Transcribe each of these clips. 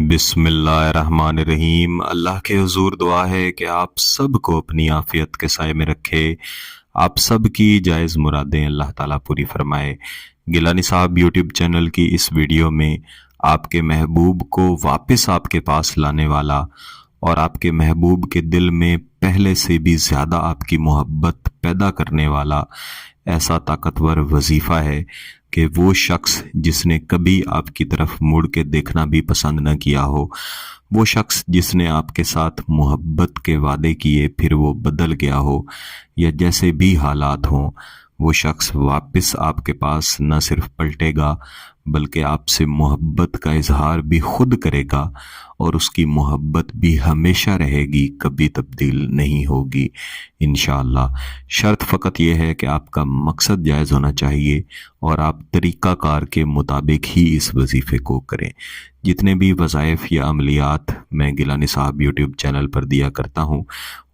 बिस्मिल्लाहिर्रहमानिर्रहीम। अल्लाह के हुजूर दुआ है कि आप सब को अपनी आफियत के साए में रखे, आप सब की जायज़ मुरादें अल्लाह ताला पूरी फरमाए। गिलानी साहब यूट्यूब चैनल की इस वीडियो में आपके महबूब को वापस आपके पास लाने वाला और आपके महबूब के दिल में पहले से भी ज़्यादा आपकी मोहब्बत पैदा करने वाला ऐसा ताकतवर वजीफ़ा है कि वो शख्स जिसने कभी आपकी तरफ मुड़ के देखना भी पसंद न किया हो, वो शख्स जिसने आपके साथ मोहब्बत के वादे किए फिर वो बदल गया हो, या जैसे भी हालात हों, वो शख्स वापस आपके पास न सिर्फ पलटेगा बल्कि आपसे मोहब्बत का इजहार भी खुद करेगा और उसकी मोहब्बत भी हमेशा रहेगी, कभी तब्दील नहीं होगी इंशाअल्लाह। शर्त फ़कत यह है कि आपका मकसद जायज़ होना चाहिए और आप तरीक़ाकार के मुताबिक ही इस वजीफ़े को करें। जितने भी वज़ाइफ या अमलियात मैं गिलानी साहब यूट्यूब चैनल पर दिया करता हूँ,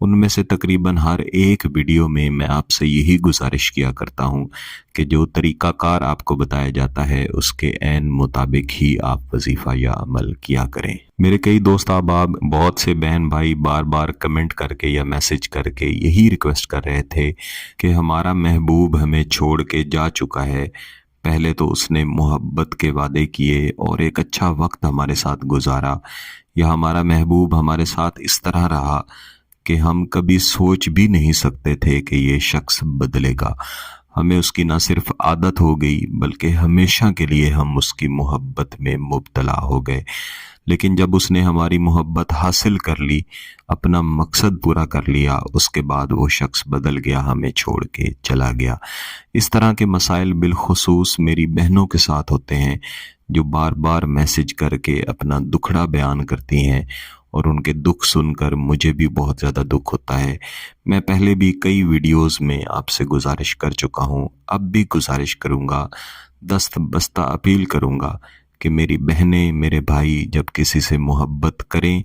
उनमें से तकरीबन हर एक वीडियो में मैं आपसे यही गुजारिश किया करता हूँ कि जो तरीक़ाकार आपको बताया जाता है उसके ऐन मुताबिक ही आप वजीफ़ा या अमल किया करें। मेरे कई दोस्त अहबाब, बहुत से बहन भाई बार बार कमेंट करके या मैसेज करके यही रिक्वेस्ट कर रहे थे कि हमारा महबूब हमें छोड़ के जा चुका है, पहले तो उसने मोहब्बत के वादे किए और एक अच्छा वक्त हमारे साथ गुजारा, या हमारा महबूब हमारे साथ इस तरह रहा कि हम कभी सोच भी नहीं सकते थे कि ये शख्स बदलेगा। हमें उसकी ना सिर्फ आदत हो गई बल्कि हमेशा के लिए हम उसकी मोहब्बत में मुब्तला हो गए। लेकिन जब उसने हमारी मोहब्बत हासिल कर ली, अपना मकसद पूरा कर लिया, उसके बाद वो शख्स बदल गया, हमें छोड़ के चला गया। इस तरह के मसाइल बिलखुसूस मेरी बहनों के साथ होते हैं जो बार बार मैसेज करके अपना दुखड़ा बयान करती हैं और उनके दुख सुनकर मुझे भी बहुत ज़्यादा दुख होता है। मैं पहले भी कई वीडियोस में आपसे गुजारिश कर चुका हूँ, अब भी गुजारिश करूँगा, दस्त बस्ता अपील करूँगा कि मेरी बहनें, मेरे भाई जब किसी से मोहब्बत करें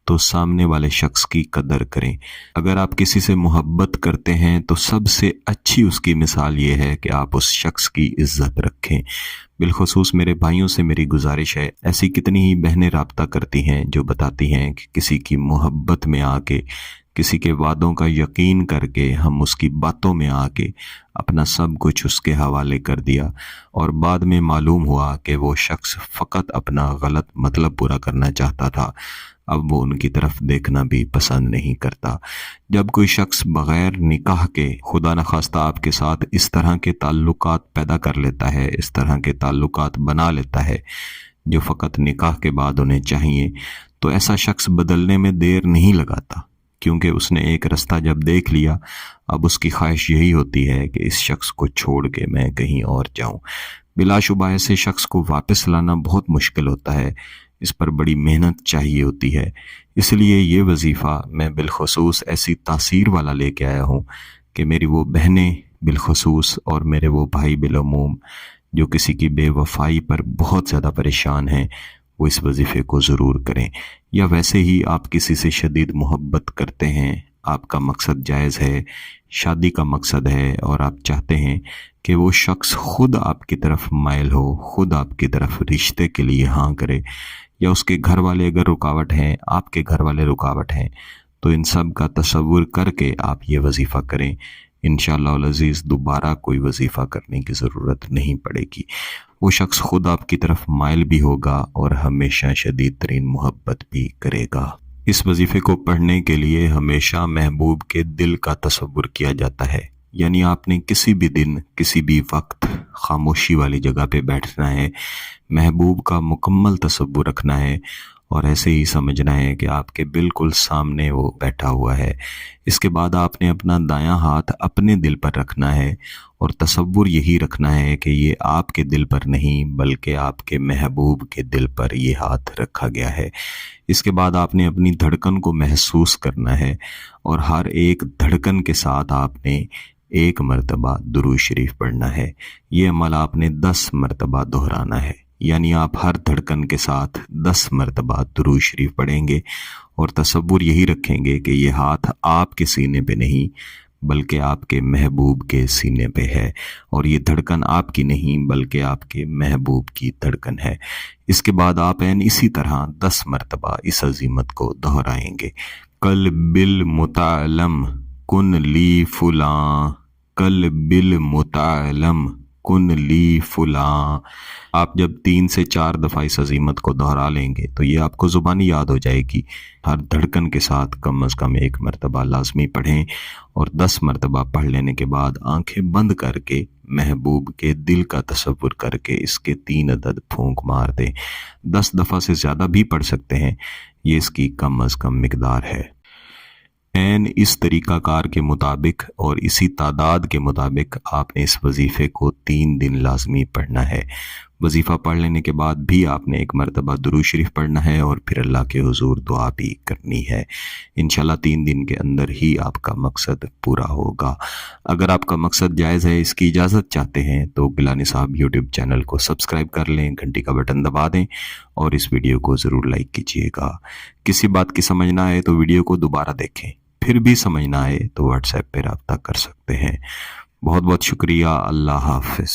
तो सामने वाले शख्स की कदर करें। अगर आप किसी से मोहब्बत करते हैं तो सबसे अच्छी उसकी मिसाल ये है कि आप उस शख्स की इज्जत रखें। बिलखुसूस मेरे भाइयों से मेरी गुजारिश है, ऐसी कितनी ही बहनें राब्ता करती हैं जो बताती हैं कि किसी की मोहब्बत में आके, किसी के वादों का यकीन करके हम उसकी बातों में आके अपना सब कुछ उसके हवाले कर दिया और बाद में मालूम हुआ कि वो शख्स फ़कत अपना गलत मतलब पूरा करना चाहता था। अब वो उनकी तरफ देखना भी पसंद नहीं करता। जब कोई शख्स बग़ैर निकाह के खुदा न खास्ता आपके साथ इस तरह के ताल्लुकात पैदा कर लेता है, इस तरह के ताल्लुकात बना लेता है जो फ़कत निकाह के बाद उन्हें चाहिए, तो ऐसा शख्स बदलने में देर नहीं लगाता, क्योंकि उसने एक रास्ता जब देख लिया अब उसकी ख्वाहिश यही होती है कि इस शख्स को छोड़ के मैं कहीं और जाऊं। बिलाशुबा ऐसे शख्स को वापस लाना बहुत मुश्किल होता है, इस पर बड़ी मेहनत चाहिए होती है। इसलिए ये वजीफ़ा मैं बिलखुसूस ऐसी तासीर वाला लेके आया हूँ कि मेरी वो बहनें बिलखुसूस और मेरे वो भाई बिलअमूम जो किसी की बेवफाई पर बहुत ज़्यादा परेशान हैं, वो इस वजीफ़े को ज़रूर करें। या वैसे ही आप किसी से शदीद मोहब्बत करते हैं, आपका मकसद जायज़ है, शादी का मकसद है और आप चाहते हैं कि वो शख्स खुद आपकी तरफ माइल हो, खुद आपकी तरफ रिश्ते के लिए हाँ करे, या उसके घर वाले अगर रुकावट हैं, आपके घर वाले रुकावट हैं, तो इन सब का तसव्वुर करके आप ये वजीफ़ा करें। इंशाअल्लाह अज़ीज़ दोबारा कोई वजीफ़ा करने की ज़रूरत नहीं पड़ेगी। वो शख्स खुद आपकी तरफ माइल भी होगा और हमेशा शदीद तरीन मोहब्बत भी करेगा। इस वजीफ़े को पढ़ने के लिए हमेशा महबूब के दिल का तसव्वुर किया जाता है, यानी आपने किसी भी दिन किसी भी वक्त खामोशी वाली जगह पे बैठना है, महबूब का मुकम्मल तसव्वुर रखना है और ऐसे ही समझना है कि आपके बिल्कुल सामने वो बैठा हुआ है। इसके बाद आपने अपना दायां हाथ अपने दिल पर रखना है और तसव्वुर यही रखना है कि ये आपके दिल पर नहीं बल्कि आपके महबूब के दिल पर ये हाथ रखा गया है। इसके बाद आपने अपनी धड़कन को महसूस करना है और हर एक धड़कन के साथ आपने एक मरतबा दुरूद शरीफ पढ़ना है। ये अमल आपने 10 मरतबा दोहराना है, यानी आप हर धड़कन के साथ 10 मरतबा दुरूद शरीफ पढ़ेंगे और तसव्वुर यही रखेंगे कि ये हाथ आपके सीने पे नहीं بلکہ آپ کے محبوب کے سینے پہ ہے، اور یہ دھڑکن آپ کی نہیں بلکہ آپ کے محبوب کی دھڑکن ہے۔ اس کے بعد آپ اسی طرح 10 مرتبہ اس عزیمت کو دہرائیں گے۔ قلب المتعلم کن لی فلاں، قلب المتعلم کن لی فلاں۔ آپ جب 3 سے 4 دفعہ اس عزیمت کو دہرا لیں گے تو یہ آپ کو زبانی یاد ہو جائے گی۔ ہر دھڑکن کے ساتھ کم از کم 1 مرتبہ لازمی پڑھیں، اور 10 مرتبہ پڑھ لینے کے بعد آنکھیں بند کر کے محبوب کے دل کا تصور کر کے اس کے 3 عدد پھونک مار دیں۔ 10 دفعہ سے زیادہ بھی پڑھ سکتے ہیں، یہ اس کی کم از کم مقدار ہے۔ اس طریقہ کار کے مطابق اور اسی تعداد کے مطابق آپ نے اس وظیفے کو 3 دن لازمی پڑھنا ہے۔ وظیفہ پڑھ لینے کے بعد بھی آپ نے 1 مرتبہ درود شریف پڑھنا ہے اور پھر اللہ کے حضور دعا بھی کرنی ہے۔ انشاءاللہ 3 دن کے اندر ہی آپ کا مقصد پورا ہوگا۔ اگر آپ کا مقصد جائز ہے، اس کی اجازت چاہتے ہیں، تو گیلانی صاحب یوٹیوب چینل کو سبسکرائب کر لیں، گھنٹی کا بٹن دبا دیں اور اس ویڈیو کو ضرور لائک کیجیے گا۔ کسی بات کی سمجھ نہ آئے تو ویڈیو کو دوبارہ دیکھیں، پھر بھی سمجھ نہ آئے تو واٹس ایپ پہ رابطہ کر سکتے ہیں۔ بہت بہت شکریہ۔ اللہ حافظ۔